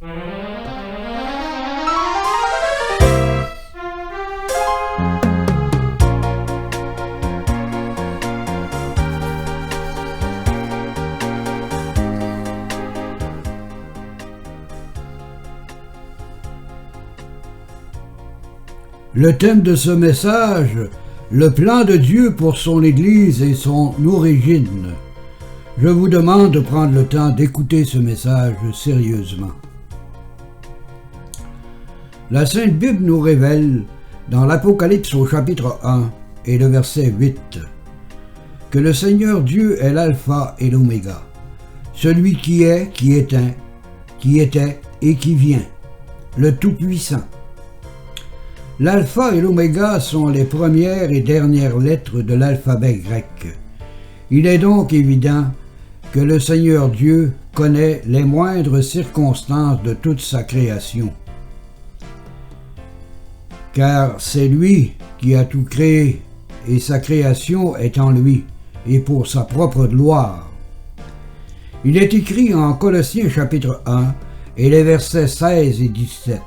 Le thème de ce message, le plan de Dieu pour son Église et son origine. Je vous demande de prendre le temps d'écouter ce message sérieusement. La Sainte Bible nous révèle, dans l'Apocalypse au chapitre 1 et le verset 8, que le Seigneur Dieu est l'alpha et l'oméga, celui qui est, qui était et qui vient, le Tout-Puissant. L'alpha et l'oméga sont les premières et dernières lettres de l'alphabet grec. Il est donc évident que le Seigneur Dieu connaît les moindres circonstances de toute sa création. Car c'est lui qui a tout créé, et sa création est en lui, et pour sa propre gloire. Il est écrit en Colossiens chapitre 1 et les versets 16 et 17.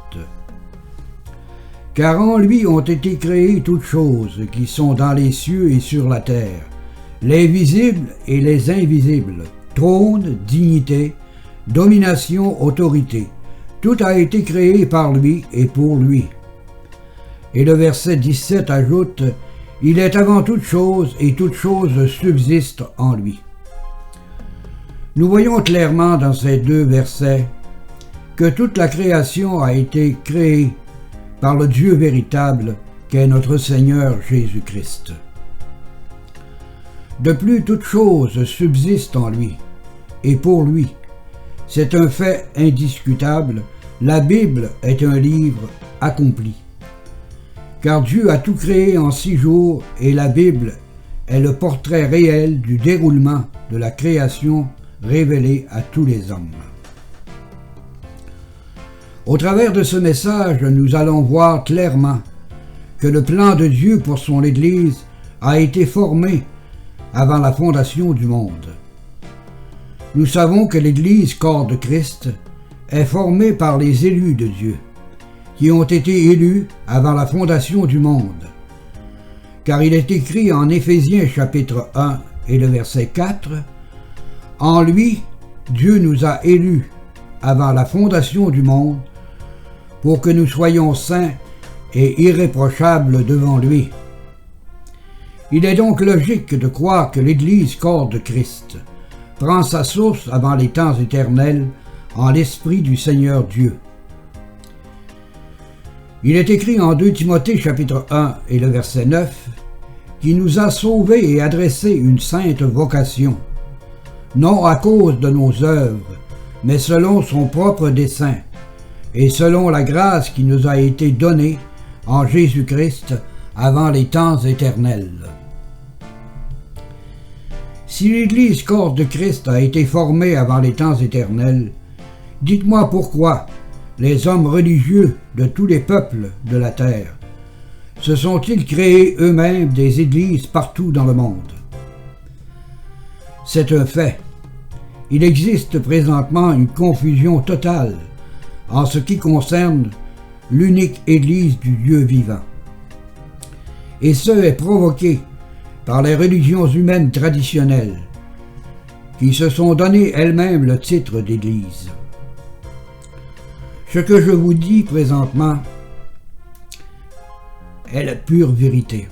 Car en lui ont été créées toutes choses qui sont dans les cieux et sur la terre, les visibles et les invisibles, trône, dignité, domination, autorité. Tout a été créé par lui et pour lui. Et le verset 17 ajoute « Il est avant toute chose et toute chose subsiste en lui ». Nous voyons clairement dans ces deux versets que toute la création a été créée par le Dieu véritable qu'est notre Seigneur Jésus-Christ. De plus, toute chose subsiste en lui et pour lui. C'est un fait indiscutable. La Bible est un livre accompli. Car Dieu a tout créé en 6 jours et la Bible est le portrait réel du déroulement de la création révélée à tous les hommes. Au travers de ce message, nous allons voir clairement que le plan de Dieu pour son Église a été formé avant la fondation du monde. Nous savons que l'Église, corps de Christ, est formée par les élus de Dieu, qui ont été élus avant la fondation du monde. Car il est écrit en Éphésiens chapitre 1 et le verset 4, « En lui, Dieu nous a élus avant la fondation du monde, pour que nous soyons saints et irréprochables devant lui. » Il est donc logique de croire que l'Église, corps de Christ, prend sa source avant les temps éternels en l'Esprit du Seigneur Dieu. Il est écrit en 2 Timothée chapitre 1 et le verset 9, qui nous a sauvés et adressé une sainte vocation, non à cause de nos œuvres, mais selon son propre dessein, et selon la grâce qui nous a été donnée en Jésus-Christ avant les temps éternels. Si l'Église corps de Christ a été formée avant les temps éternels, dites-moi pourquoi les hommes religieux de tous les peuples de la terre se sont-ils créés eux-mêmes des églises partout dans le monde? C'est un fait. Il existe présentement une confusion totale en ce qui concerne l'unique Église du Dieu vivant. Et ce est provoqué par les religions humaines traditionnelles, qui se sont donné elles-mêmes le titre d'Église. Ce que je vous dis présentement est la pure vérité.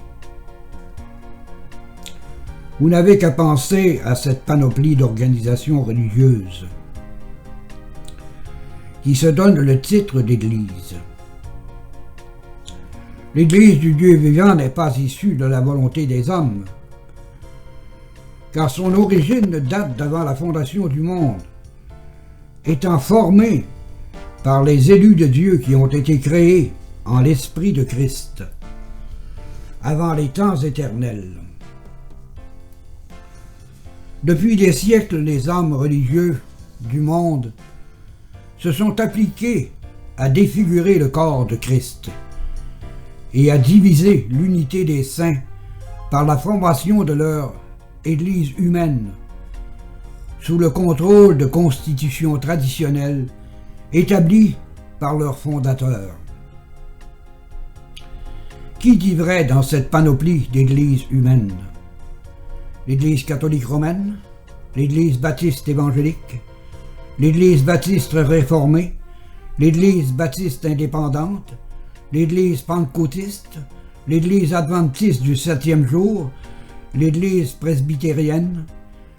Vous n'avez qu'à penser à cette panoplie d'organisations religieuses qui se donnent le titre d'Église. L'Église du Dieu vivant n'est pas issue de la volonté des hommes, car son origine date d'avant la fondation du monde, étant formée par les élus de Dieu qui ont été créés en l'Esprit de Christ, avant les temps éternels. Depuis des siècles, les hommes religieux du monde se sont appliqués à défigurer le corps de Christ et à diviser l'unité des saints par la formation de leur Église humaine sous le contrôle de constitutions traditionnelles établis par leur fondateur. Qui dit vrai dans cette panoplie d'églises humaines? L'Église catholique romaine, l'Église baptiste évangélique, l'Église baptiste réformée, l'Église baptiste indépendante, l'Église pentecôtiste, l'Église adventiste du 7e jour, l'Église presbytérienne,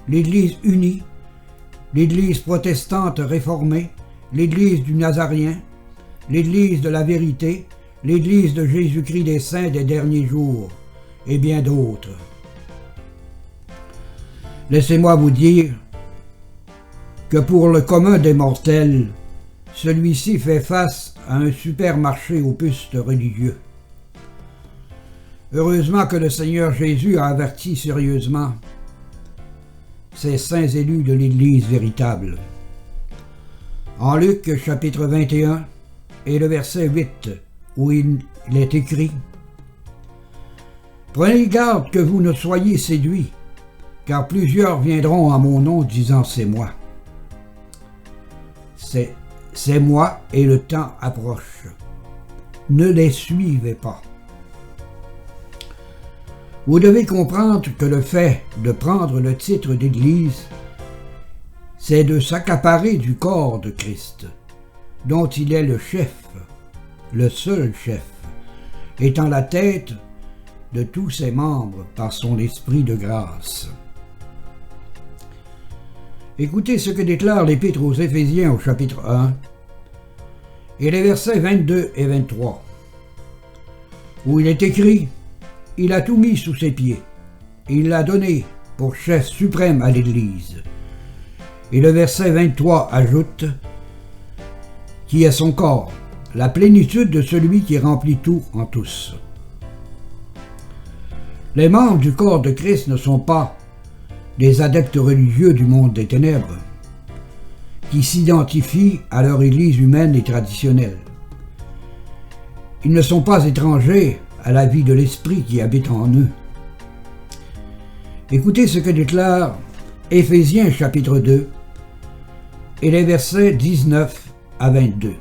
l'Église unie, l'Église protestante réformée, l'Église du Nazarien, l'Église de la vérité, l'Église de Jésus-Christ des saints des derniers jours, et bien d'autres. Laissez-moi vous dire que pour le commun des mortels, celui-ci fait face à un supermarché aux pustes religieux. Heureusement que le Seigneur Jésus a averti sérieusement ces saints élus de l'Église véritable. En Luc chapitre 21 et le verset 8, où il est écrit « Prenez garde que vous ne soyez séduits, car plusieurs viendront à mon nom disant « c'est moi ». C'est moi et le temps approche. Ne les suivez pas. Vous devez comprendre que le fait de prendre le titre d'Église, c'est de s'accaparer du corps de Christ, dont il est le chef, le seul chef, étant la tête de tous ses membres par son esprit de grâce. Écoutez ce que déclare l'Épître aux Éphésiens au chapitre 1 et les versets 22 et 23, où il est écrit « Il a tout mis sous ses pieds, et il l'a donné pour chef suprême à l'Église. » Et le verset 23 ajoute « Qui est son corps, la plénitude de celui qui remplit tout en tous. » Les membres du corps de Christ ne sont pas des adeptes religieux du monde des ténèbres, qui s'identifient à leur Église humaine et traditionnelle. Ils ne sont pas étrangers à la vie de l'Esprit qui habite en eux. Écoutez ce que déclare Éphésiens chapitre 2 et les versets 19 à 22.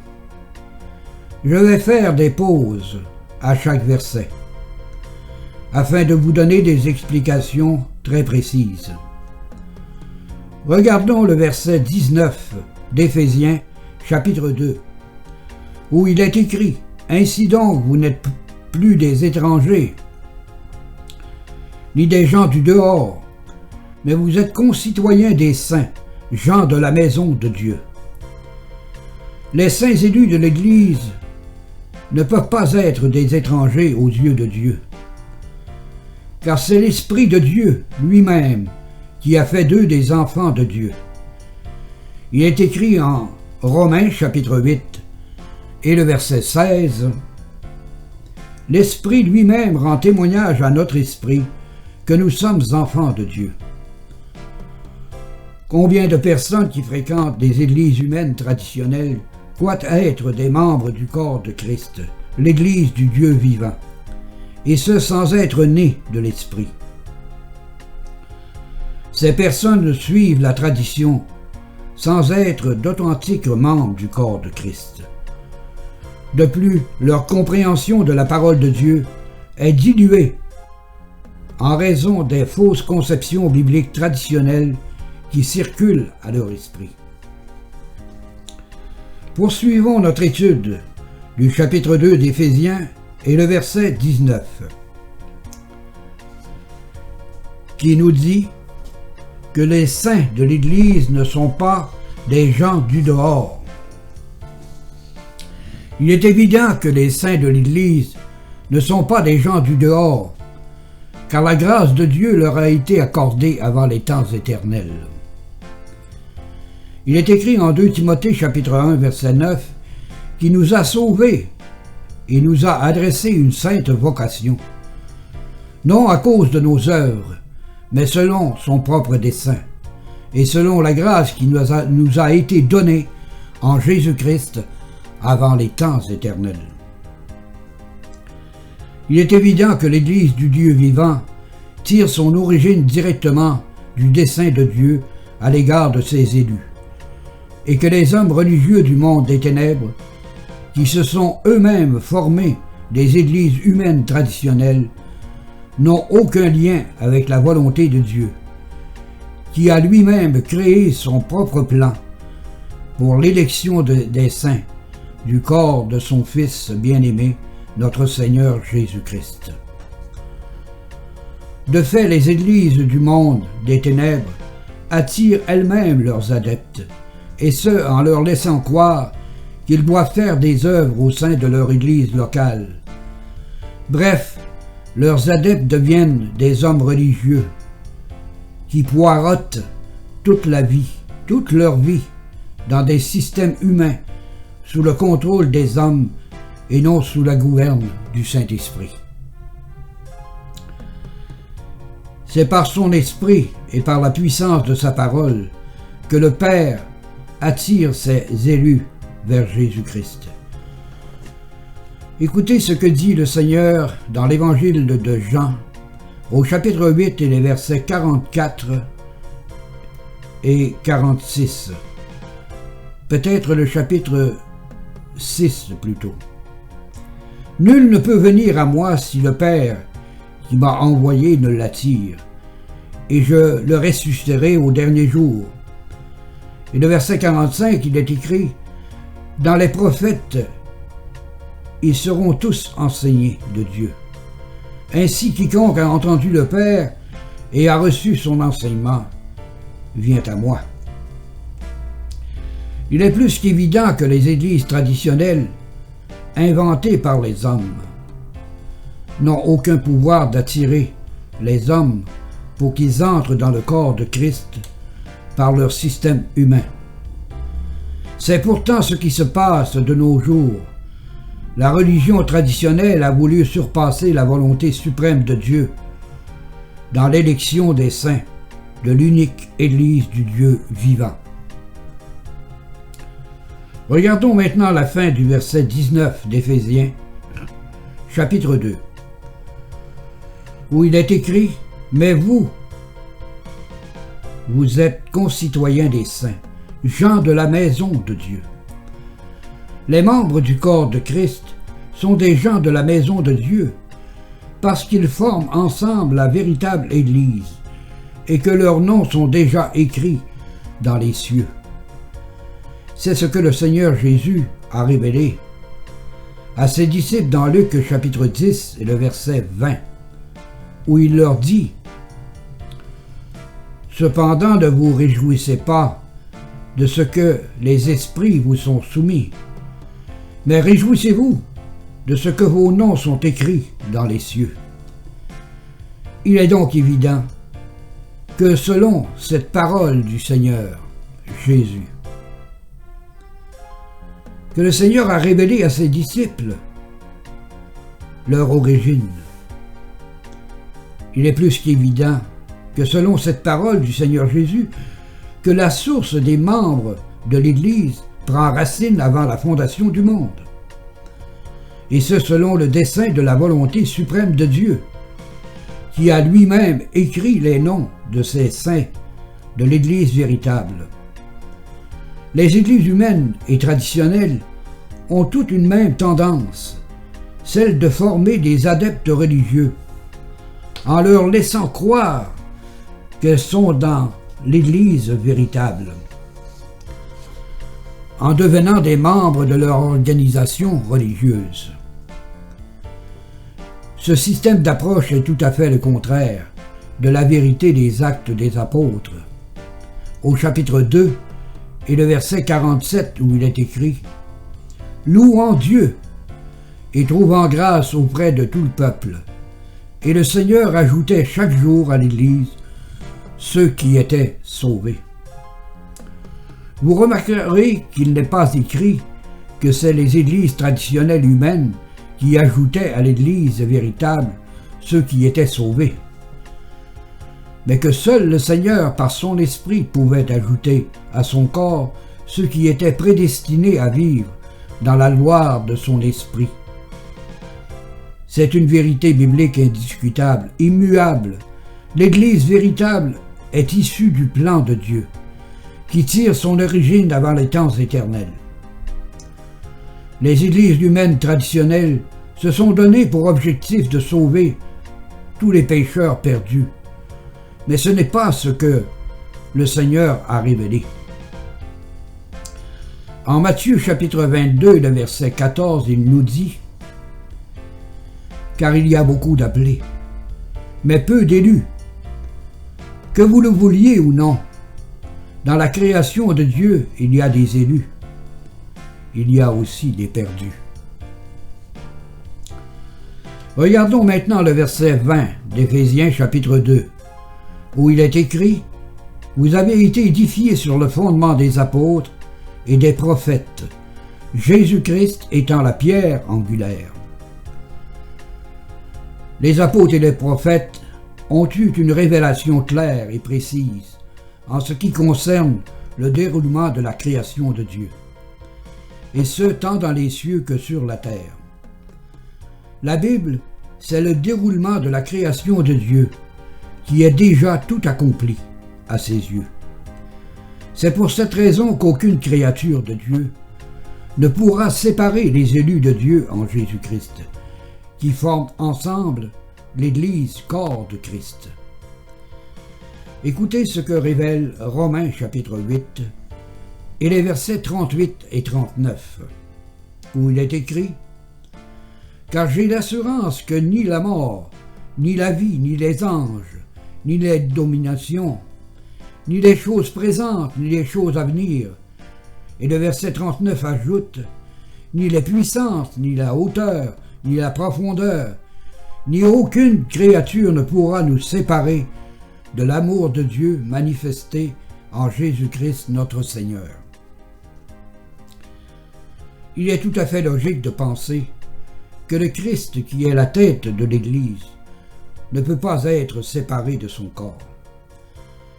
Je vais faire des pauses à chaque verset, afin de vous donner des explications très précises. Regardons le verset 19 d'Éphésiens chapitre 2, où il est écrit « Ainsi donc, vous n'êtes plus des étrangers, ni des gens du dehors, mais vous êtes concitoyens des saints, gens de la maison de Dieu. » Les saints élus de l'Église ne peuvent pas être des étrangers aux yeux de Dieu, car c'est l'Esprit de Dieu lui-même qui a fait d'eux des enfants de Dieu. Il est écrit en Romains chapitre 8 et le verset 16 « L'Esprit lui-même rend témoignage à notre esprit que nous sommes enfants de Dieu. » Combien de personnes qui fréquentent des églises humaines traditionnelles croient être des membres du corps de Christ, l'Église du Dieu vivant, et ce sans être nés de l'Esprit. Ces personnes suivent la tradition sans être d'authentiques membres du corps de Christ. De plus, leur compréhension de la parole de Dieu est diluée en raison des fausses conceptions bibliques traditionnelles qui circulent à leur esprit. Poursuivons notre étude du chapitre 2 d'Éphésiens et le verset 19, qui nous dit que les saints de l'Église ne sont pas des gens du dehors. Il est évident que les saints de l'Église ne sont pas des gens du dehors, car la grâce de Dieu leur a été accordée avant les temps éternels. Il est écrit en 2 Timothée chapitre 1 verset 9 qui nous a sauvés et nous a adressé une sainte vocation, non à cause de nos œuvres, mais selon son propre dessein, et selon la grâce qui nous a été donnée en Jésus-Christ avant les temps éternels. Il est évident que l'Église du Dieu vivant tire son origine directement du dessein de Dieu à l'égard de ses élus, et que les hommes religieux du monde des ténèbres, qui se sont eux-mêmes formés des églises humaines traditionnelles, n'ont aucun lien avec la volonté de Dieu, qui a lui-même créé son propre plan pour l'élection des saints du corps de son Fils bien-aimé, notre Seigneur Jésus-Christ. De fait, les églises du monde des ténèbres attirent elles-mêmes leurs adeptes, et ce, en leur laissant croire qu'ils doivent faire des œuvres au sein de leur église locale. Bref, leurs adeptes deviennent des hommes religieux qui poireautent toute leur vie, dans des systèmes humains, sous le contrôle des hommes et non sous la gouverne du Saint-Esprit. C'est par son esprit et par la puissance de sa parole que le Père attire ses élus vers Jésus-Christ. Écoutez ce que dit le Seigneur dans l'Évangile de Jean, au chapitre 8 et les versets 44 et 46. Peut-être le chapitre 6 plutôt. « Nul ne peut venir à moi si le Père qui m'a envoyé ne l'attire, et je le ressusciterai au dernier jour. » Et le verset 45, il est écrit « Dans les prophètes, ils seront tous enseignés de Dieu. Ainsi quiconque a entendu le Père et a reçu son enseignement vient à moi. » Il est plus qu'évident que les églises traditionnelles, inventées par les hommes, n'ont aucun pouvoir d'attirer les hommes pour qu'ils entrent dans le corps de Christ par leur système humain. C'est pourtant ce qui se passe de nos jours. La religion traditionnelle a voulu surpasser la volonté suprême de Dieu dans l'élection des saints de l'unique Église du Dieu vivant. Regardons maintenant la fin du verset 19 d'Éphésiens, chapitre 2, où il est écrit « Mais vous êtes concitoyens des saints, gens de la maison de Dieu. » Les membres du corps de Christ sont des gens de la maison de Dieu, parce qu'ils forment ensemble la véritable Église, et que leurs noms sont déjà écrits dans les cieux. C'est ce que le Seigneur Jésus a révélé à ses disciples dans Luc chapitre 10 et le verset 20, où il leur dit « Cependant ne vous réjouissez pas de ce que les esprits vous sont soumis, mais réjouissez-vous de ce que vos noms sont écrits dans les cieux. » Il est donc évident que selon cette parole du Seigneur Jésus, que le Seigneur a révélé à ses disciples leur origine, il est plus qu'évident que selon cette parole du Seigneur Jésus, que la source des membres de l'Église prend racine avant la fondation du monde, et ce selon le dessein de la volonté suprême de Dieu, qui a lui-même écrit les noms de ses saints de l'Église véritable. Les églises humaines et traditionnelles ont toutes une même tendance, celle de former des adeptes religieux, en leur laissant croire qu'elles sont dans l'Église véritable, en devenant des membres de leur organisation religieuse. Ce système d'approche est tout à fait le contraire de la vérité des Actes des Apôtres. Au chapitre 2 et le verset 47 où il est écrit « Louant Dieu et trouvant grâce auprès de tout le peuple, et le Seigneur ajoutait chaque jour à l'Église ceux qui étaient sauvés. » Vous remarquerez qu'il n'est pas écrit que c'est les églises traditionnelles humaines qui ajoutaient à l'Église véritable ceux qui étaient sauvés, mais que seul le Seigneur, par son Esprit, pouvait ajouter à son corps ceux qui étaient prédestinés à vivre dans la gloire de son Esprit. C'est une vérité biblique indiscutable, immuable. L'Église véritable est issue du plan de Dieu, qui tire son origine avant les temps éternels. Les églises humaines traditionnelles se sont données pour objectif de sauver tous les pécheurs perdus, mais ce n'est pas ce que le Seigneur a révélé. En Matthieu chapitre 22, le verset 14, il nous dit « Car il y a beaucoup d'appelés, mais peu d'élus. Que vous le vouliez ou non, dans la création de Dieu, il y a des élus. Il y a aussi des perdus. » Regardons maintenant le verset 20 d'Éphésiens chapitre 2, où il est écrit « Vous avez été édifiés sur le fondement des apôtres et des prophètes, Jésus-Christ étant la pierre angulaire. » Les apôtres et les prophètes ont eu une révélation claire et précise en ce qui concerne le déroulement de la création de Dieu, et ce tant dans les cieux que sur la terre. La Bible, c'est le déroulement de la création de Dieu, qui est déjà tout accompli à ses yeux. C'est pour cette raison qu'aucune créature de Dieu ne pourra séparer les élus de Dieu en Jésus-Christ, qui forment ensemble l'Église corps de Christ. Écoutez ce que révèle Romains chapitre 8 et les versets 38 et 39, où il est écrit « Car j'ai l'assurance que ni la mort, ni la vie, ni les anges, ni les dominations, ni les choses présentes, ni les choses à venir. » Et le verset 39 ajoute « Ni les puissances, ni la hauteur, ni la profondeur, ni aucune créature ne pourra nous séparer de l'amour de Dieu manifesté en Jésus-Christ notre Seigneur. » Il est tout à fait logique de penser que le Christ, qui est la tête de l'Église, ne peut pas être séparé de son corps.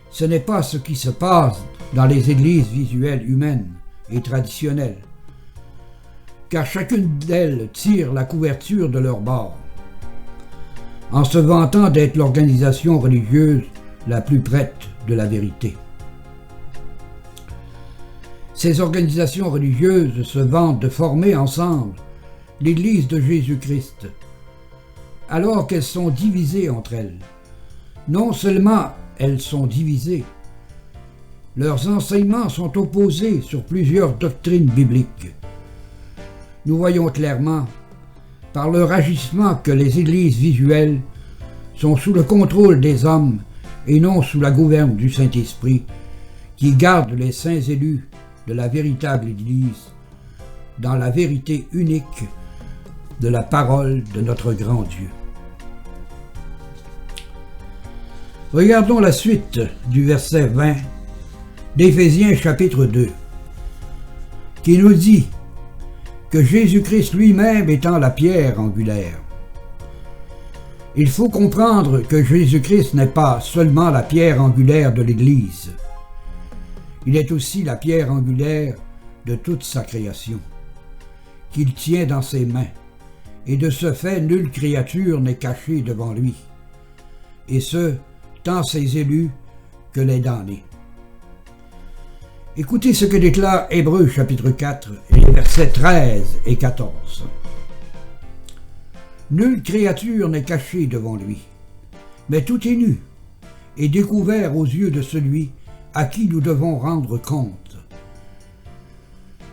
Ce n'est pas ce qui se passe dans les églises visuelles humaines et traditionnelles, car chacune d'elles tire la couverture de leur bord, en se vantant d'être l'organisation religieuse la plus prête de la vérité. Ces organisations religieuses se vantent de former ensemble l'Église de Jésus-Christ, alors qu'elles sont divisées entre elles. Non seulement elles sont divisées, leurs enseignements sont opposés sur plusieurs doctrines bibliques. Nous voyons clairement, par leur agissement, que les églises visuelles sont sous le contrôle des hommes et non sous la gouverne du Saint-Esprit, qui garde les saints élus de la véritable Église dans la vérité unique de la parole de notre grand Dieu. Regardons la suite du verset 20 d'Éphésiens chapitre 2, qui nous dit que Jésus-Christ lui-même étant la pierre angulaire. Il faut comprendre que Jésus-Christ n'est pas seulement la pierre angulaire de l'Église, il est aussi la pierre angulaire de toute sa création, qu'il tient dans ses mains, et de ce fait nulle créature n'est cachée devant lui, et ce, tant ses élus que les damnés. Écoutez ce que déclare Hébreux chapitre 4 et les versets 13 et 14. Nulle créature n'est cachée devant lui, mais tout est nu et découvert aux yeux de celui à qui nous devons rendre compte.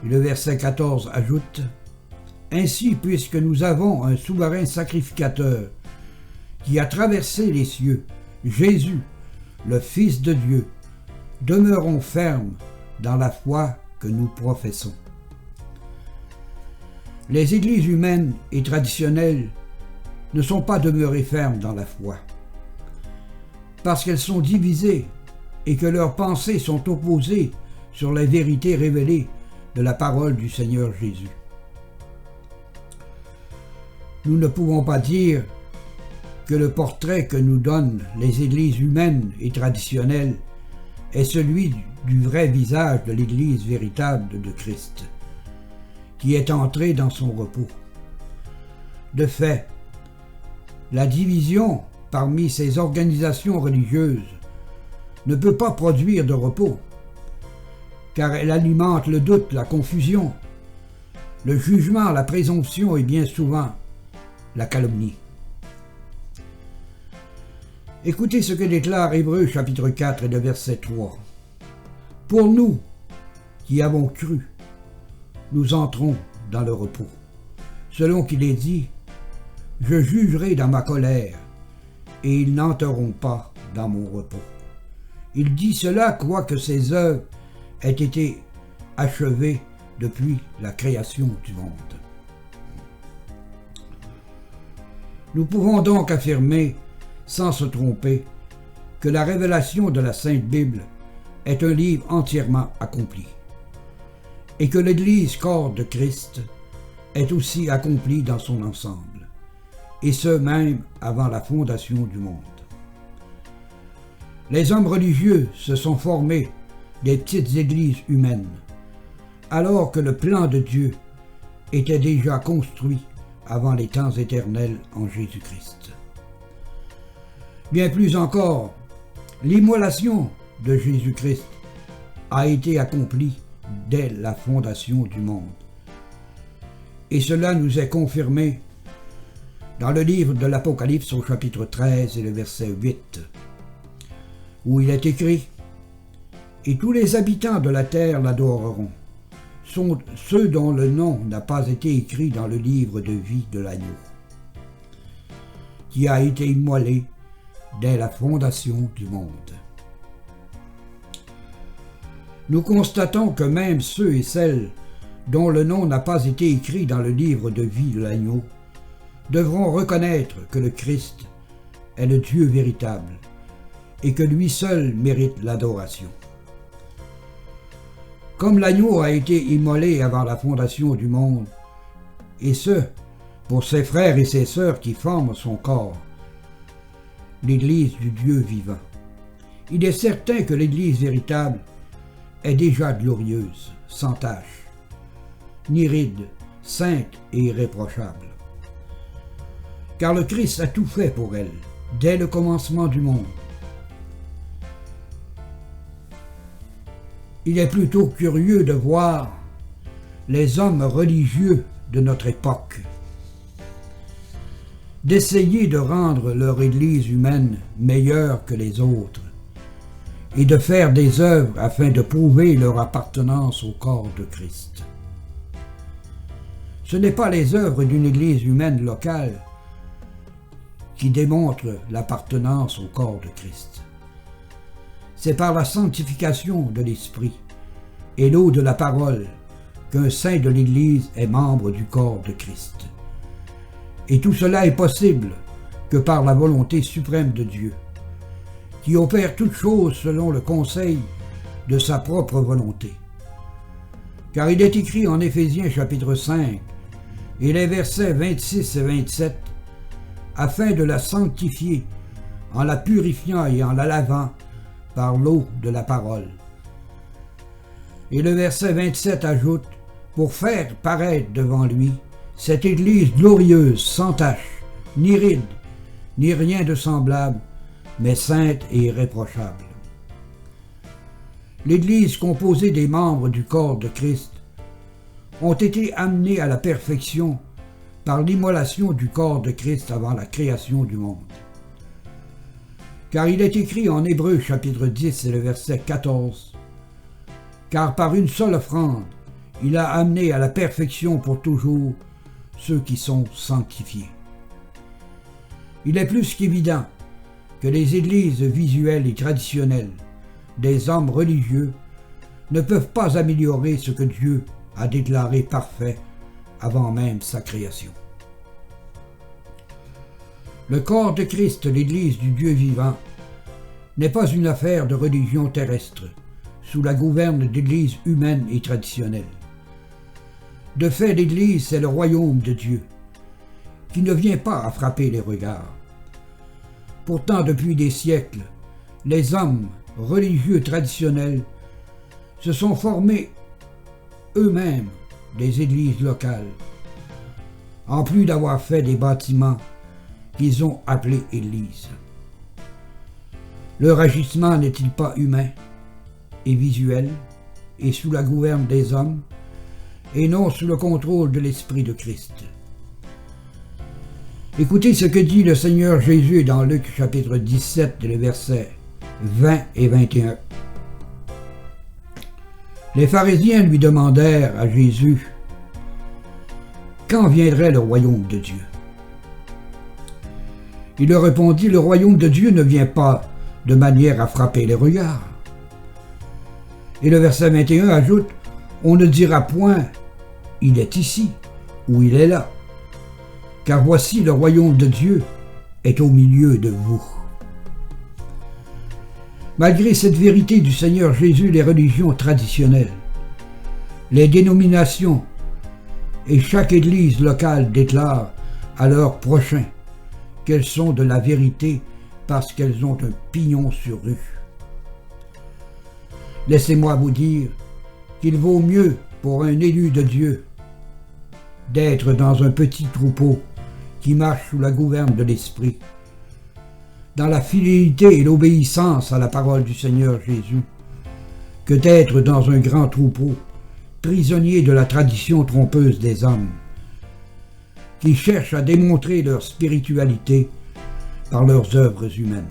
Et le verset 14 ajoute « Ainsi, puisque nous avons un souverain sacrificateur qui a traversé les cieux, Jésus, le Fils de Dieu, demeurons fermes dans la foi que nous professons. » Les églises humaines et traditionnelles ne sont pas demeurées fermes dans la foi, parce qu'elles sont divisées et que leurs pensées sont opposées sur les vérités révélées de la parole du Seigneur Jésus. Nous ne pouvons pas dire que le portrait que nous donnent les églises humaines et traditionnelles est celui du vrai visage de l'Église véritable de Christ, qui est entré dans son repos. De fait, la division parmi ces organisations religieuses ne peut pas produire de repos, car elle alimente le doute, la confusion, le jugement, la présomption et bien souvent la calomnie. Écoutez ce que déclare Hébreux chapitre 4 et le verset 3. « Pour nous qui avons cru, nous entrons dans le repos. Selon qu'il est dit, je jugerai dans ma colère, et ils n'entreront pas dans mon repos. Il dit cela quoique ses œuvres aient été achevées depuis la création du monde. » Nous pouvons donc affirmer, sans se tromper, que la révélation de la Sainte Bible est un livre entièrement accompli, et que l'Église corps de Christ est aussi accomplie dans son ensemble, et ce même avant la fondation du monde. Les hommes religieux se sont formés des petites églises humaines, alors que le plan de Dieu était déjà construit avant les temps éternels en Jésus-Christ. Bien plus encore, l'immolation de Jésus-Christ a été accomplie dès la fondation du monde. Et cela nous est confirmé dans le livre de l'Apocalypse au chapitre 13 et le verset 8, où il est écrit « Et tous les habitants de la terre l'adoreront, sont ceux dont le nom n'a pas été écrit dans le livre de vie de l'agneau, qui a été immolé dès la fondation du monde. » Nous constatons que même ceux et celles dont le nom n'a pas été écrit dans le livre de vie de l'agneau devront reconnaître que le Christ est le Dieu véritable et que lui seul mérite l'adoration. Comme l'agneau a été immolé avant la fondation du monde, et ce, pour ses frères et ses sœurs qui forment son corps, l'Église du Dieu vivant, il est certain que l'Église véritable est déjà glorieuse, sans tache, ni ride, sainte et irréprochable. Car le Christ a tout fait pour elle, dès le commencement du monde. Il est plutôt curieux de voir les hommes religieux de notre époque d'essayer de rendre leur Église humaine meilleure que les autres et de faire des œuvres afin de prouver leur appartenance au corps de Christ. Ce n'est pas les œuvres d'une Église humaine locale qui démontrent l'appartenance au corps de Christ. C'est par la sanctification de l'Esprit et l'eau de la parole qu'un saint de l'Église est membre du corps de Christ. Et tout cela est possible que par la volonté suprême de Dieu, qui opère toutes choses selon le conseil de sa propre volonté. Car il est écrit en Éphésiens chapitre 5 et les versets 26 et 27, afin de la sanctifier en la purifiant et en la lavant par l'eau de la parole. Et le verset 27 ajoute, pour faire paraître devant lui cette Église glorieuse, sans tache, ni ride, ni rien de semblable, mais sainte et irréprochable. L'Église composée des membres du corps de Christ ont été amenés à la perfection par l'immolation du corps de Christ avant la création du monde. Car il est écrit en Hébreux chapitre 10 et le verset 14, « Car par une seule offrande, il a amené à la perfection pour toujours ceux qui sont sanctifiés. » Il est plus qu'évident que les églises visuelles et traditionnelles des hommes religieux ne peuvent pas améliorer ce que Dieu a déclaré parfait avant même sa création. Le corps de Christ, l'Église du Dieu vivant, n'est pas une affaire de religion terrestre, sous la gouverne d'églises humaines et traditionnelles. De fait, l'Église, c'est le royaume de Dieu, qui ne vient pas à frapper les regards. Pourtant, depuis des siècles, les hommes religieux traditionnels se sont formés eux-mêmes des églises locales, en plus d'avoir fait des bâtiments qu'ils ont appelés églises. Leur agissement n'est-il pas humain et visuel? et sous la gouverne des hommes, et non sous le contrôle de l'Esprit de Christ. Écoutez ce que dit le Seigneur Jésus dans Luc chapitre 17, les versets 20 et 21. Les pharisiens lui demandèrent à Jésus « Quand viendrait le royaume de Dieu ?» Il leur répondit « Le royaume de Dieu ne vient pas de manière à frapper les regards. » Et le verset 21 ajoute « On ne dira point « Il est ici » ou « Il est là ». Car voici le royaume de Dieu est au milieu de vous. Malgré cette vérité du Seigneur Jésus, les religions traditionnelles, les dénominations et chaque église locale déclarent à leurs prochains qu'elles sont de la vérité parce qu'elles ont un pignon sur rue. Laissez-moi vous dire qu'il vaut mieux pour un élu de Dieu d'être dans un petit troupeau qui marche sous la gouverne de l'Esprit, dans la fidélité et l'obéissance à la parole du Seigneur Jésus, que d'être dans un grand troupeau, prisonnier de la tradition trompeuse des hommes, qui cherchent à démontrer leur spiritualité par leurs œuvres humaines.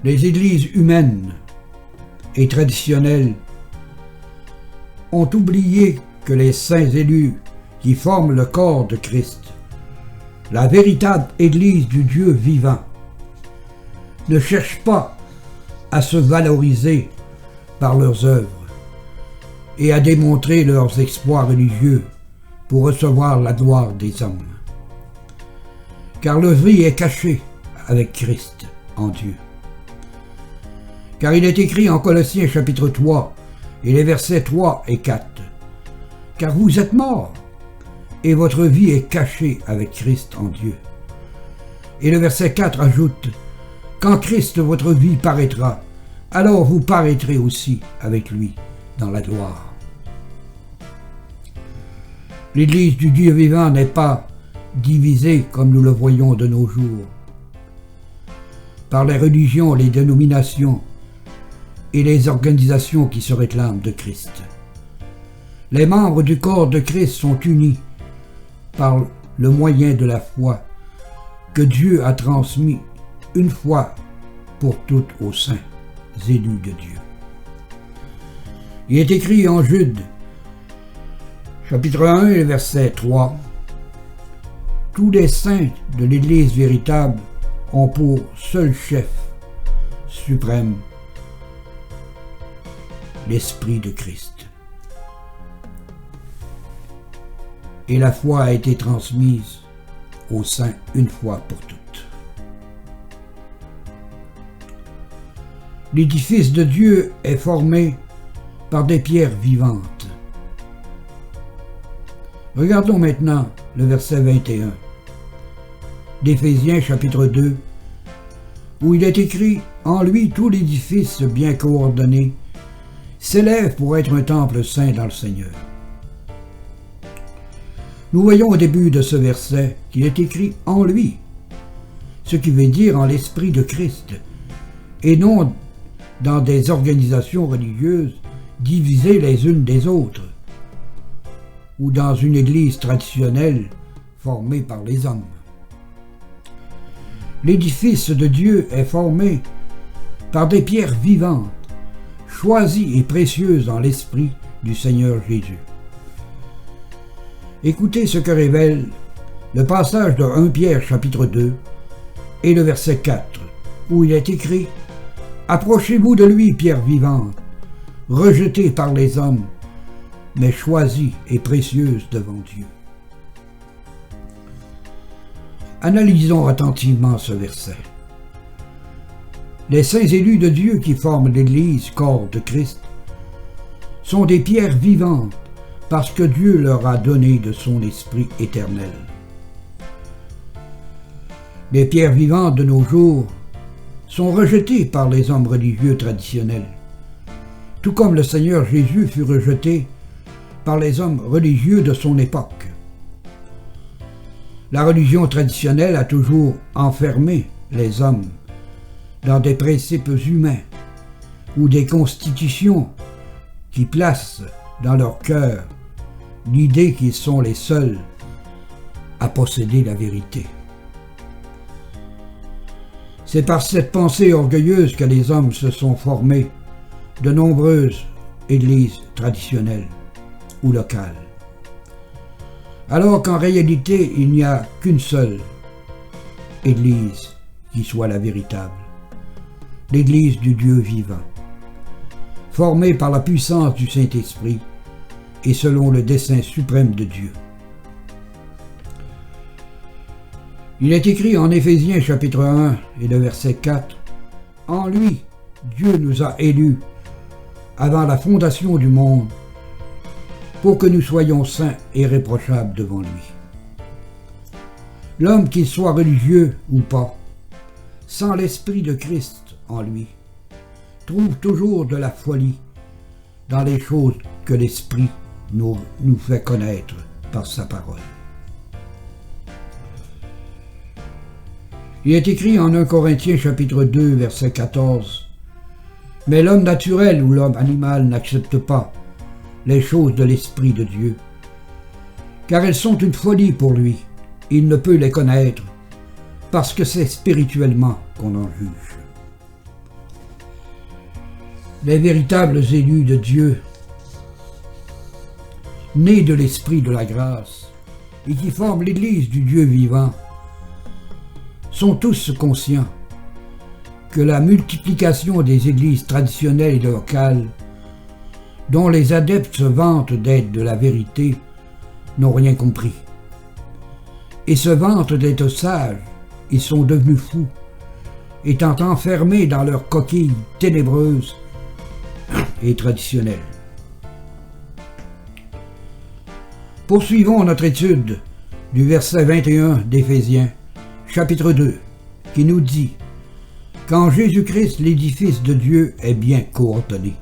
Les églises humaines et traditionnelles ont oublié que les saints élus qui forment le corps de Christ, la véritable Église du Dieu vivant, ne cherchent pas à se valoriser par leurs œuvres et à démontrer leurs exploits religieux pour recevoir la gloire des hommes. Car leur vie est cachée avec Christ en Dieu. Car il est écrit en Colossiens chapitre 3 et les versets 3 et 4 « Car vous êtes morts, et votre vie est cachée avec Christ en Dieu. » Et le verset 4 ajoute « Quand Christ votre vie paraîtra, alors vous paraîtrez aussi avec lui dans la gloire. » L'Église du Dieu vivant n'est pas divisée comme nous le voyons de nos jours, par les religions, les dénominations et les organisations qui se réclament de Christ. Les membres du corps de Christ sont unis par le moyen de la foi que Dieu a transmis une fois pour toutes aux saints élus de Dieu. Il est écrit en Jude, chapitre 1, verset 3, « Tous les saints de l'Église véritable ont pour seul chef suprême l'Esprit de Christ. » Et la foi a été transmise aux saints une fois pour toutes. L'édifice de Dieu est formé par des pierres vivantes. Regardons maintenant le verset 21 d'Éphésiens chapitre 2, où il est écrit « En lui tout l'édifice bien coordonné s'élève pour être un temple saint dans le Seigneur. » Nous voyons au début de ce verset qu'il est écrit « en lui », ce qui veut dire en l'Esprit de Christ, et non dans des organisations religieuses divisées les unes des autres, ou dans une église traditionnelle formée par les hommes. L'édifice de Dieu est formé par des pierres vivantes, choisies et précieuses en l'Esprit du Seigneur Jésus. Écoutez ce que révèle le passage de 1 Pierre chapitre 2 et le verset 4, où il est écrit « Approchez-vous de lui, pierre vivante, rejetée par les hommes, mais choisie et précieuse devant Dieu. » Analysons attentivement ce verset. Les saints élus de Dieu qui forment l'Église, corps de Christ, sont des pierres vivantes parce que Dieu leur a donné de son Esprit éternel. Les pierres vivantes de nos jours sont rejetées par les hommes religieux traditionnels, tout comme le Seigneur Jésus fut rejeté par les hommes religieux de son époque. La religion traditionnelle a toujours enfermé les hommes dans des principes humains ou des constitutions qui placent dans leur cœur l'idée qu'ils sont les seuls à posséder la vérité. C'est par cette pensée orgueilleuse que les hommes se sont formés de nombreuses églises traditionnelles ou locales, alors qu'en réalité il n'y a qu'une seule église qui soit la véritable, l'église du Dieu vivant, formée par la puissance du Saint-Esprit et selon le dessein suprême de Dieu. Il est écrit en Éphésiens chapitre 1 et le verset 4, « En lui, Dieu nous a élus avant la fondation du monde pour que nous soyons saints et irréprochables devant lui. » L'homme, qu'il soit religieux ou pas, sans l'Esprit de Christ en lui, trouve toujours de la folie dans les choses que l'Esprit nous fait connaître par sa parole. Il est écrit en 1 Corinthiens chapitre 2 verset 14, « Mais l'homme naturel ou l'homme animal n'accepte pas les choses de l'Esprit de Dieu, car elles sont une folie pour lui. Il ne peut les connaître, parce que c'est spirituellement qu'on en juge. » Les véritables élus de Dieu, nés de l'Esprit de la grâce, et qui forment l'Église du Dieu vivant, sont tous conscients que la multiplication des églises traditionnelles et locales, dont les adeptes se vantent d'être de la vérité, n'ont rien compris. Et se vantent d'être sages, ils sont devenus fous, étant enfermés dans leurs coquilles ténébreuses et traditionnelles. Poursuivons notre étude du verset 21 d'Éphésiens, chapitre 2, qui nous dit qu'en Jésus-Christ, l'édifice de Dieu est bien coordonné.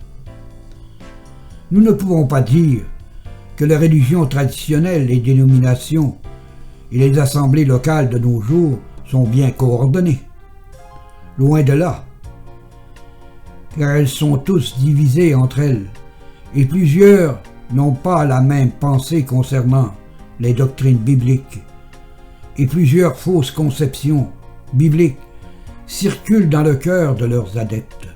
Nous ne pouvons pas dire que les religions traditionnelles, les dénominations et les assemblées locales de nos jours sont bien coordonnées. Loin de là, car elles sont tous divisées entre elles, et plusieurs n'ont pas la même pensée concernant les doctrines bibliques, et plusieurs fausses conceptions bibliques circulent dans le cœur de leurs adeptes.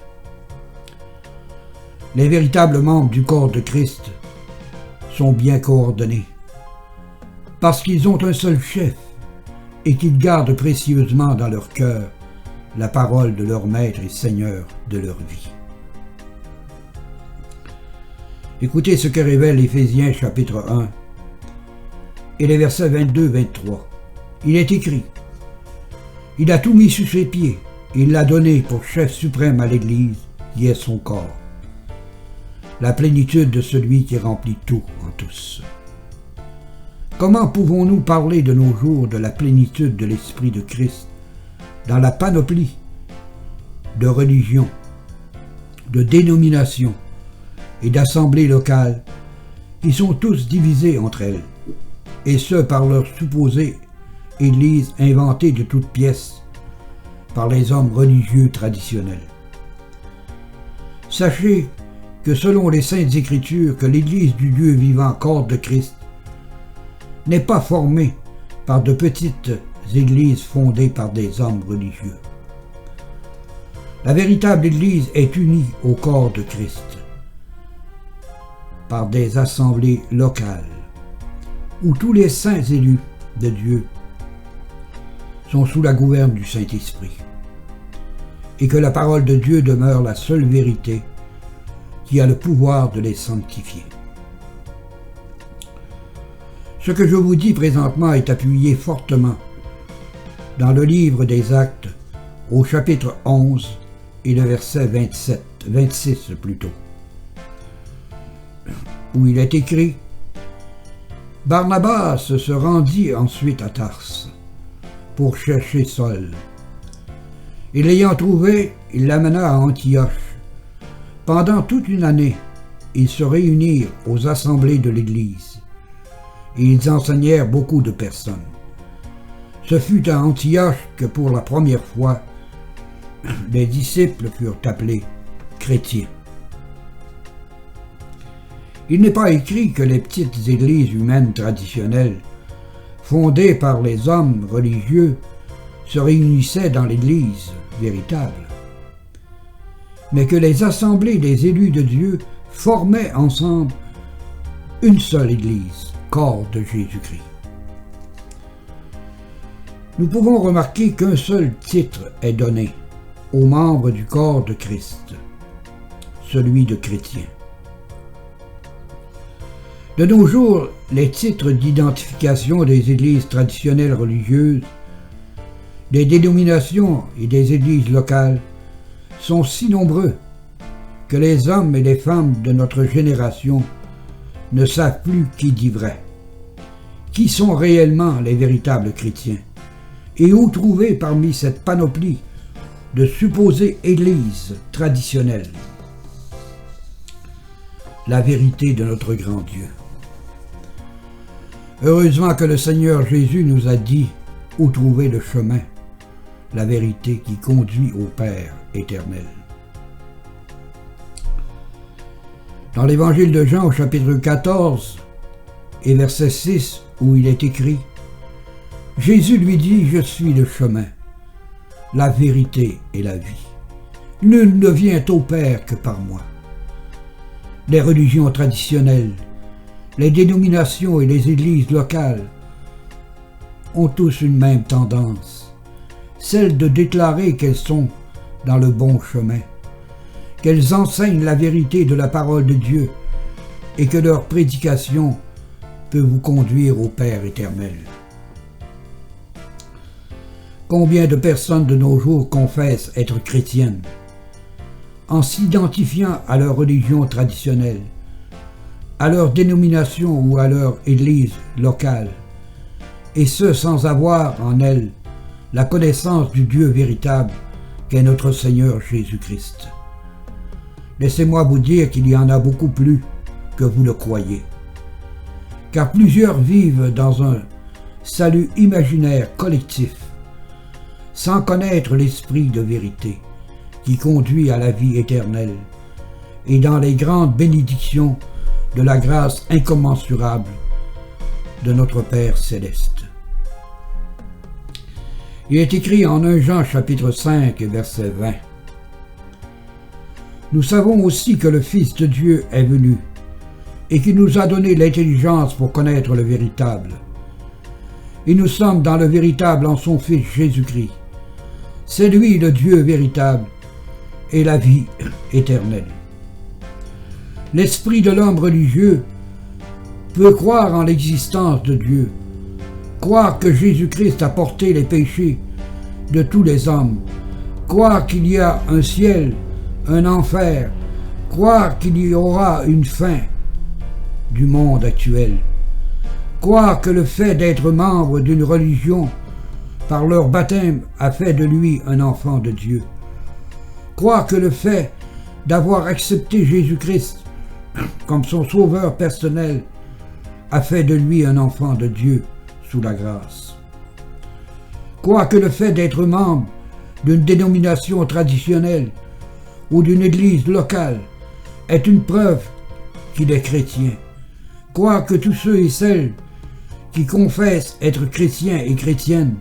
Les véritables membres du corps de Christ sont bien coordonnés, parce qu'ils ont un seul chef et qu'ils gardent précieusement dans leur cœur la parole de leur Maître et Seigneur de leur vie. Écoutez ce que révèle Éphésiens chapitre 1 et les versets 22-23. Il est écrit, « Il a tout mis sous ses pieds, et il l'a donné pour chef suprême à l'Église, qui est son corps, la plénitude de celui qui remplit tout en tous. » Comment pouvons-nous parler de nos jours de la plénitude de l'Esprit de Christ dans la panoplie de religions, de dénominations et d'assemblées locales qui sont tous divisées entre elles, et ce par leur supposée Église inventée de toutes pièces par les hommes religieux traditionnels? Sachez que selon les Saintes Écritures, que l'Église du Dieu vivant, corps de Christ, n'est pas formée par de petites églises fondées par des hommes religieux. La véritable Église est unie au corps de Christ par des assemblées locales où tous les saints élus de Dieu sont sous la gouverne du Saint-Esprit et que la parole de Dieu demeure la seule vérité qui a le pouvoir de les sanctifier. Ce que je vous dis présentement est appuyé fortement dans le livre des Actes au chapitre 11 et le verset 26 plutôt, où il est écrit « Barnabas se rendit ensuite à Tarse pour chercher Saul. Et l'ayant trouvé, il l'amena à Antioche. Pendant toute une année, ils se réunirent aux assemblées de l'Église, et ils enseignèrent beaucoup de personnes. Ce fut à Antioche que pour la première fois, les disciples furent appelés chrétien. Il n'est pas écrit que les petites églises humaines traditionnelles, fondées par les hommes religieux, se réunissaient dans l'Église véritable, mais que les assemblées des élus de Dieu formaient ensemble une seule Église, corps de Jésus-Christ. Nous pouvons remarquer qu'un seul titre est donné aux membres du corps de Christ, celui de chrétien. De nos jours, les titres d'identification des églises traditionnelles religieuses, des dénominations et des églises locales sont si nombreux que les hommes et les femmes de notre génération ne savent plus qui dit vrai, qui sont réellement les véritables chrétiens, et où trouver parmi cette panoplie de supposées églises traditionnelles la vérité de notre grand Dieu. Heureusement que le Seigneur Jésus nous a dit où trouver le chemin, la vérité qui conduit au Père éternel. Dans l'évangile de Jean au chapitre 14 et verset 6 où il est écrit, Jésus lui dit, « Je suis le chemin, la vérité et la vie. Nul ne vient au Père que par moi. » Les religions traditionnelles, les dénominations et les églises locales ont tous une même tendance, celle de déclarer qu'elles sont dans le bon chemin, qu'elles enseignent la vérité de la parole de Dieu et que leur prédication peut vous conduire au Père éternel. Combien de personnes de nos jours confessent être chrétiennes en s'identifiant à leur religion traditionnelle, à leur dénomination ou à leur église locale, et ce sans avoir en elles la connaissance du Dieu véritable qu'est notre Seigneur Jésus-Christ. Laissez-moi vous dire qu'il y en a beaucoup plus que vous le croyez, car plusieurs vivent dans un salut imaginaire collectif, sans connaître l'esprit de vérité qui conduit à la vie éternelle et dans les grandes bénédictions de la grâce incommensurable de notre Père céleste. Il est écrit en 1 Jean chapitre 5 verset 20. Nous savons aussi que le Fils de Dieu est venu et qu'il nous a donné l'intelligence pour connaître le véritable. Et nous sommes dans le véritable en son Fils Jésus-Christ. C'est lui le Dieu véritable et la vie éternelle. L'esprit de l'homme religieux peut croire en l'existence de Dieu, croire que Jésus-Christ a porté les péchés de tous les hommes, croire qu'il y a un ciel, un enfer, croire qu'il y aura une fin du monde actuel, croire que le fait d'être membre d'une religion par leur baptême a fait de lui un enfant de Dieu, croire que le fait d'avoir accepté Jésus-Christ comme son sauveur personnel a fait de lui un enfant de Dieu sous la grâce. Croire que le fait d'être membre d'une dénomination traditionnelle ou d'une église locale est une preuve qu'il est chrétien. Croire que tous ceux et celles qui confessent être chrétiens et chrétiennes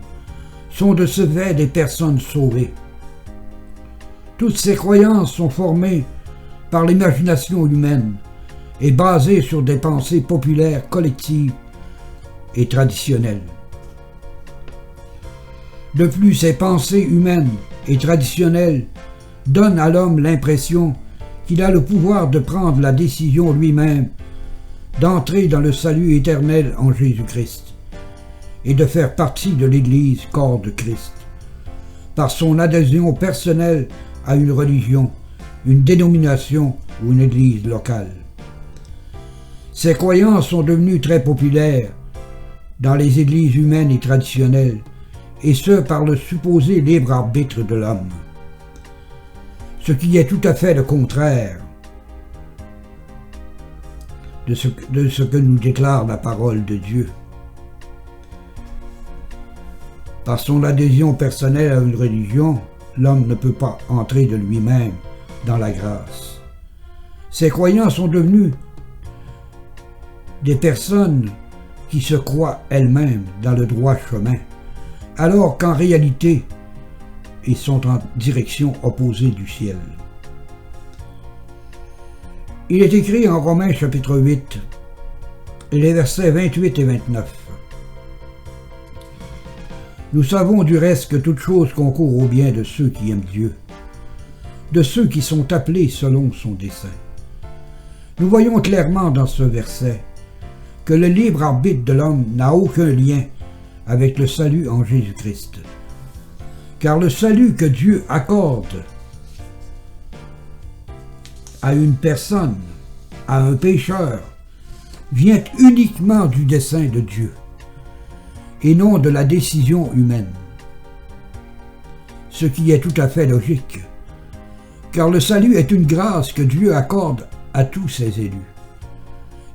sont de ce fait des personnes sauvées. Toutes ces croyances sont formées par l'imagination humaine et basées sur des pensées populaires collectives et traditionnelles. De plus, ces pensées humaines et traditionnelles donnent à l'homme l'impression qu'il a le pouvoir de prendre la décision lui-même d'entrer dans le salut éternel en Jésus-Christ et de faire partie de l'Église corps de Christ par son adhésion personnelle à une religion, une dénomination ou une église locale. Ces croyances sont devenues très populaires dans les églises humaines et traditionnelles, et ce par le supposé libre arbitre de l'homme, ce qui est tout à fait le contraire de ce que nous déclare la parole de Dieu. Par son adhésion personnelle à une religion, l'homme ne peut pas entrer de lui-même dans la grâce. Ces croyants sont devenus des personnes qui se croient elles-mêmes dans le droit chemin, alors qu'en réalité, ils sont en direction opposée du ciel. Il est écrit en Romains chapitre 8, et les versets 28 et 29. Nous savons du reste que toute chose concourt au bien de ceux qui aiment Dieu, de ceux qui sont appelés selon son dessein. Nous voyons clairement dans ce verset que le libre arbitre de l'homme n'a aucun lien avec le salut en Jésus-Christ. Car le salut que Dieu accorde à une personne, à un pécheur, vient uniquement du dessein de Dieu et non de la décision humaine. Ce qui est tout à fait logique, car le salut est une grâce que Dieu accorde à tous ses élus,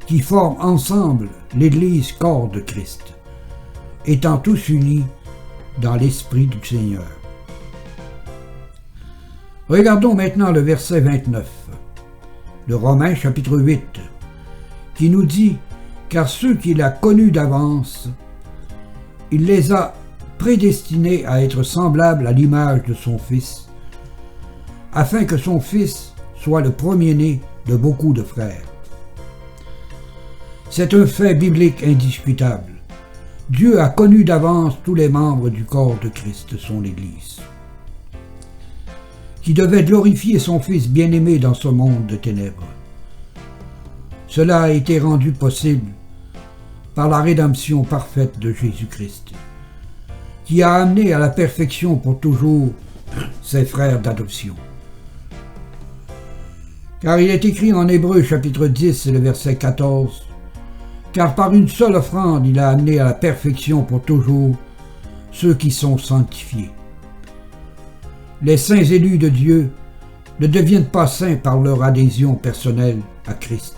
qui forment ensemble l'Église corps de Christ, étant tous unis dans l'Esprit du Seigneur. Regardons maintenant le verset 29 de Romains chapitre 8, qui nous dit « Car ceux qu'il a connus d'avance, il les a prédestinés à être semblables à l'image de son Fils, afin que son Fils soit le premier-né de beaucoup de frères. » C'est un fait biblique indiscutable. Dieu a connu d'avance tous les membres du corps de Christ, son Église, qui devait glorifier son Fils bien-aimé dans ce monde de ténèbres. Cela a été rendu possible par la rédemption parfaite de Jésus-Christ, qui a amené à la perfection pour toujours ses frères d'adoption. Car il est écrit en Hébreux chapitre 10 et le verset 14, « Car par une seule offrande il a amené à la perfection pour toujours ceux qui sont sanctifiés. » Les saints élus de Dieu ne deviennent pas saints par leur adhésion personnelle à Christ,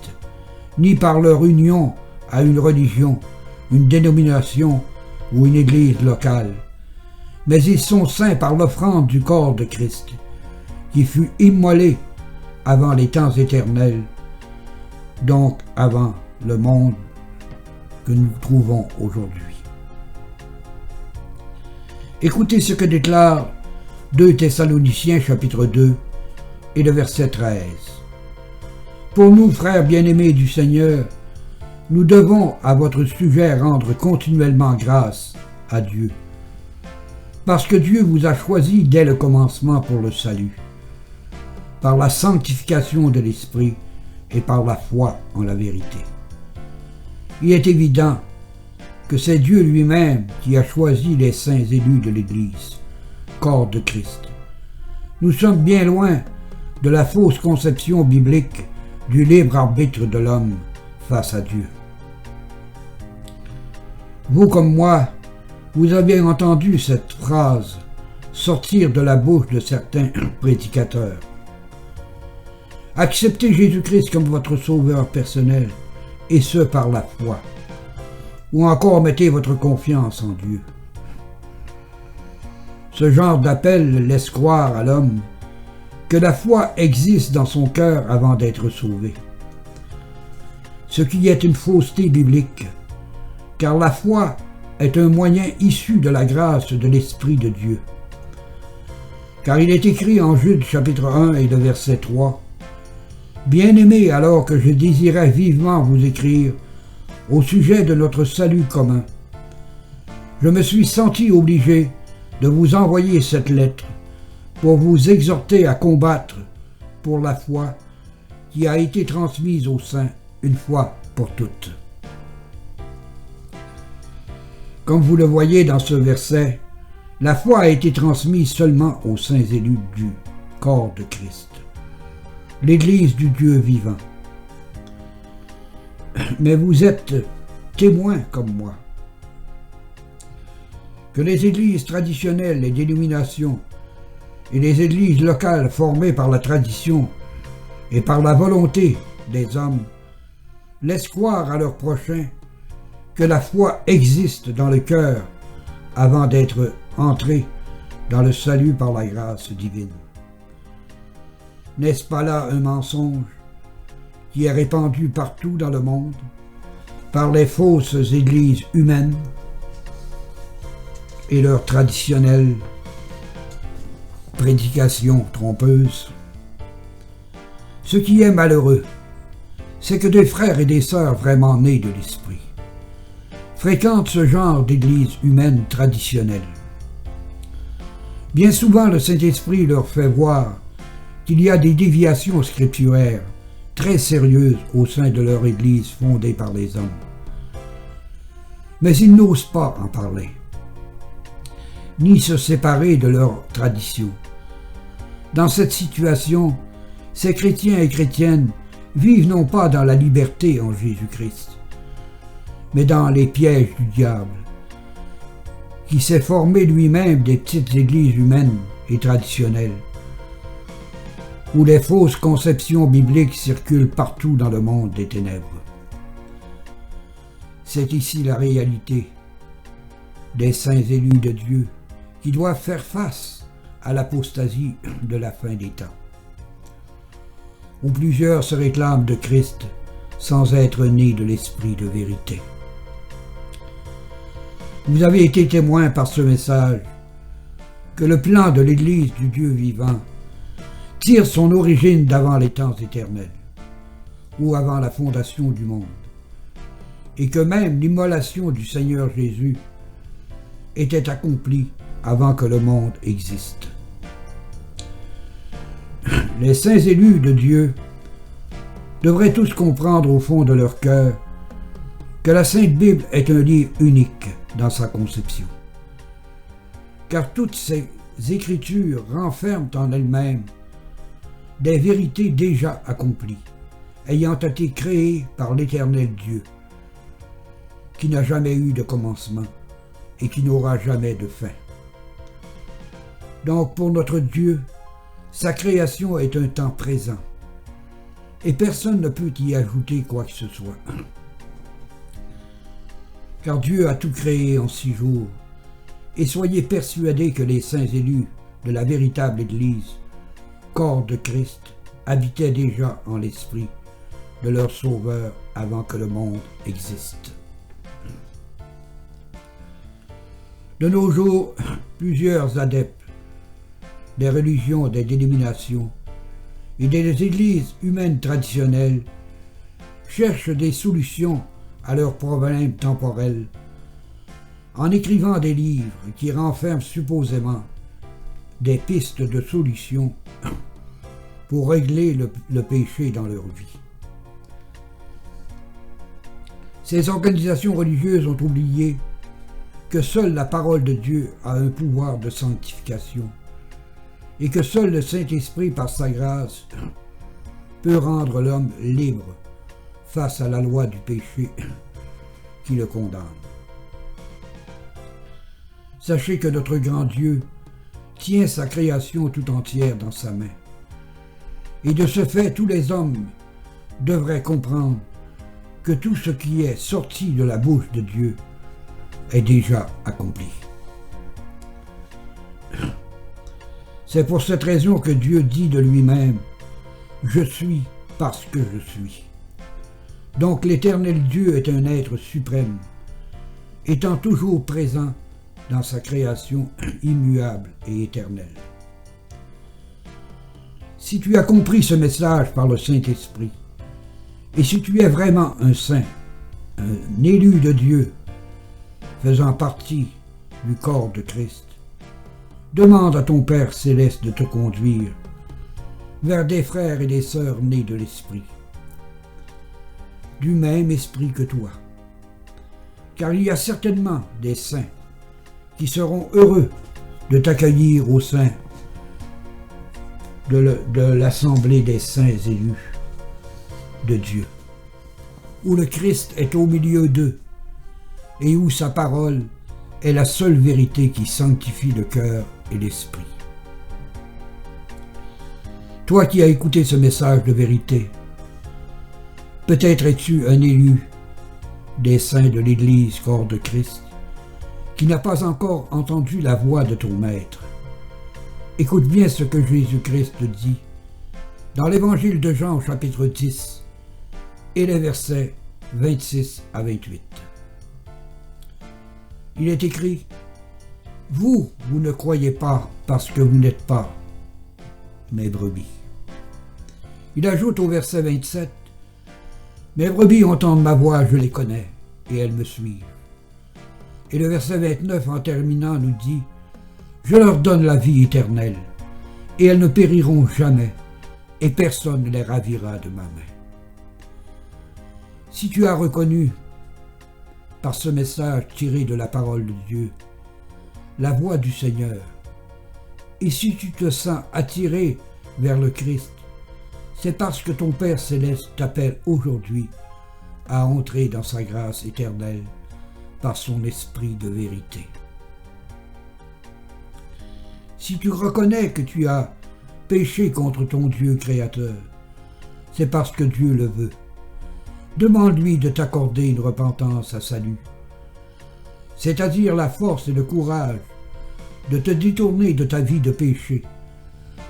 ni par leur union à une religion, une dénomination ou une église locale, mais ils sont saints par l'offrande du corps de Christ, qui fut immolé avant les temps éternels, donc avant le monde que nous trouvons aujourd'hui. Écoutez ce que déclare 2 Thessaloniciens chapitre 2 et le verset 13. « Pour nous, frères bien-aimés du Seigneur, nous devons à votre sujet rendre continuellement grâce à Dieu, parce que Dieu vous a choisi dès le commencement pour le salut, par la sanctification de l'Esprit et par la foi en la vérité. Il est évident que c'est Dieu lui-même qui a choisi les saints élus de l'Église, corps de Christ. Nous sommes bien loin de la fausse conception biblique du libre arbitre de l'homme face à Dieu. Vous comme moi, vous avez entendu cette phrase sortir de la bouche de certains prédicateurs. Acceptez Jésus-Christ comme votre sauveur personnel, et ce par la foi. Ou encore mettez votre confiance en Dieu. Ce genre d'appel laisse croire à l'homme que la foi existe dans son cœur avant d'être sauvé. Ce qui est une fausseté biblique, car la foi est un moyen issu de la grâce de l'Esprit de Dieu. Car il est écrit en Jude chapitre 1 et le verset 3, « Bien-aimés, alors que je désirais vivement vous écrire au sujet de notre salut commun, je me suis senti obligé de vous envoyer cette lettre pour vous exhorter à combattre pour la foi qui a été transmise aux saints une fois pour toutes. » Comme vous le voyez dans ce verset, la foi a été transmise seulement aux saints élus du corps de Christ, l'Église du Dieu vivant. Mais vous êtes témoins comme moi que les églises traditionnelles, les dénominations et les églises locales formées par la tradition et par la volonté des hommes laissent croire à leur prochain que la foi existe dans le cœur avant d'être entrée dans le salut par la grâce divine. N'est-ce pas là un mensonge qui est répandu partout dans le monde par les fausses églises humaines et leurs traditionnelles prédications trompeuses? Ce qui est malheureux, c'est que des frères et des sœurs vraiment nés de l'esprit fréquentent ce genre d'église humaine traditionnelle. Bien souvent, le Saint-Esprit leur fait voir qu'il y a des déviations scripturaires très sérieuses au sein de leur église fondée par les hommes. Mais ils n'osent pas en parler, ni se séparer de leur tradition. Dans cette situation, ces chrétiens et chrétiennes vivent non pas dans la liberté en Jésus-Christ, mais dans les pièges du diable, qui s'est formé lui-même des petites églises humaines et traditionnelles, où les fausses conceptions bibliques circulent partout dans le monde des ténèbres. C'est ici la réalité des saints élus de Dieu qui doivent faire face à l'apostasie de la fin des temps, où plusieurs se réclament de Christ sans être nés de l'esprit de vérité. Vous avez été témoin par ce message que le plan de l'Église du Dieu vivant tire son origine d'avant les temps éternels, ou avant la fondation du monde, et que même l'immolation du Seigneur Jésus était accomplie avant que le monde existe. Les saints élus de Dieu devraient tous comprendre au fond de leur cœur que la Sainte Bible est un livre unique dans sa conception, car toutes ces écritures renferment en elles-mêmes des vérités déjà accomplies, ayant été créées par l'Éternel Dieu, qui n'a jamais eu de commencement et qui n'aura jamais de fin. Donc pour notre Dieu, sa création est un temps présent, et personne ne peut y ajouter quoi que ce soit. Car Dieu a tout créé en 6 jours, et soyez persuadés que les saints élus de la véritable Église, corps de Christ, habitaient déjà en l'esprit de leur Sauveur avant que le monde existe. De nos jours, plusieurs adeptes des religions, des dénominations et des églises humaines traditionnelles cherchent des solutions à leurs problèmes temporels en écrivant des livres qui renferment supposément des pistes de solutions pour régler le péché dans leur vie. Ces organisations religieuses ont oublié que seule la parole de Dieu a un pouvoir de sanctification et que seul le Saint-Esprit, par sa grâce, peut rendre l'homme libre face à la loi du péché qui le condamne. Sachez que notre grand Dieu tient sa création tout entière dans sa main. Et de ce fait, tous les hommes devraient comprendre que tout ce qui est sorti de la bouche de Dieu est déjà accompli. C'est pour cette raison que Dieu dit de lui-même « Je suis parce que je suis ». Donc l'Éternel Dieu est un être suprême, étant toujours présent dans sa création immuable et éternelle. Si tu as compris ce message par le Saint-Esprit, et si tu es vraiment un saint, un élu de Dieu, faisant partie du corps de Christ, demande à ton Père céleste de te conduire vers des frères et des sœurs nés de l'Esprit, du même esprit que toi, car il y a certainement des saints qui seront heureux de t'accueillir au sein de l'assemblée des saints élus de Dieu, où le Christ est au milieu d'eux et où sa parole est la seule vérité qui sanctifie le cœur et l'esprit. Toi qui as écouté ce message de vérité, peut-être es-tu un élu des saints de l'Église corps de Christ qui n'a pas encore entendu la voix de ton Maître. Écoute bien ce que Jésus-Christ dit dans l'évangile de Jean au chapitre 10 et les versets 26 à 28. Il est écrit: vous ne croyez pas parce que vous n'êtes pas mes brebis. Il ajoute au verset 27: mes brebis entendent ma voix, je les connais, et elles me suivent. Et le verset 29, en terminant, nous dit: je leur donne la vie éternelle, et elles ne périront jamais, et personne ne les ravira de ma main. Si tu as reconnu, par ce message tiré de la parole de Dieu, la voix du Seigneur, et si tu te sens attiré vers le Christ, c'est parce que ton Père Céleste t'appelle aujourd'hui à entrer dans sa grâce éternelle par son esprit de vérité. Si tu reconnais que tu as péché contre ton Dieu créateur, c'est parce que Dieu le veut. Demande-lui de t'accorder une repentance à salut, c'est-à-dire la force et le courage de te détourner de ta vie de péché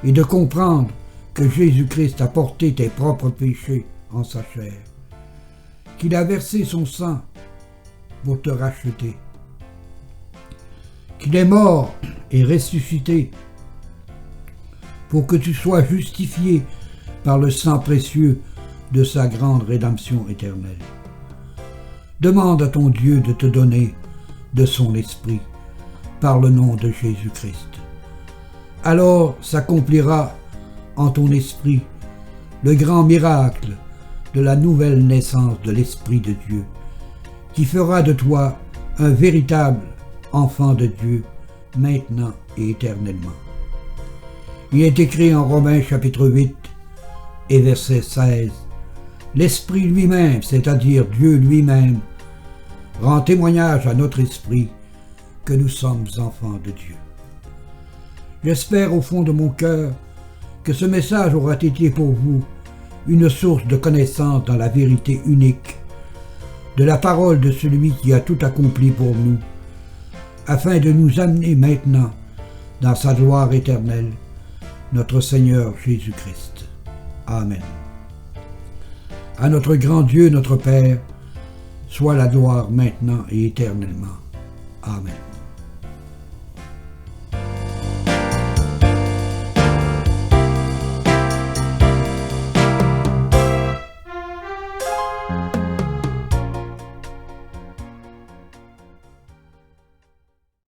et de comprendre que Jésus-Christ a porté tes propres péchés en sa chair, qu'il a versé son sang pour te racheter, qu'il est mort et ressuscité pour que tu sois justifié par le sang précieux de sa grande rédemption éternelle. Demande à ton Dieu de te donner de son esprit par le nom de Jésus-Christ. Alors s'accomplira en ton esprit le grand miracle de la nouvelle naissance de l'Esprit de Dieu, qui fera de toi un véritable enfant de Dieu, maintenant et éternellement. Il est écrit en Romains chapitre 8 et verset 16, l'Esprit lui-même, c'est-à-dire Dieu lui-même, rend témoignage à notre esprit que nous sommes enfants de Dieu. J'espère au fond de mon cœur que ce message aura été pour vous une source de connaissance dans la vérité unique de la parole de celui qui a tout accompli pour nous, afin de nous amener maintenant dans sa gloire éternelle, notre Seigneur Jésus-Christ. Amen. À notre grand Dieu, notre Père, soit la gloire maintenant et éternellement. Amen.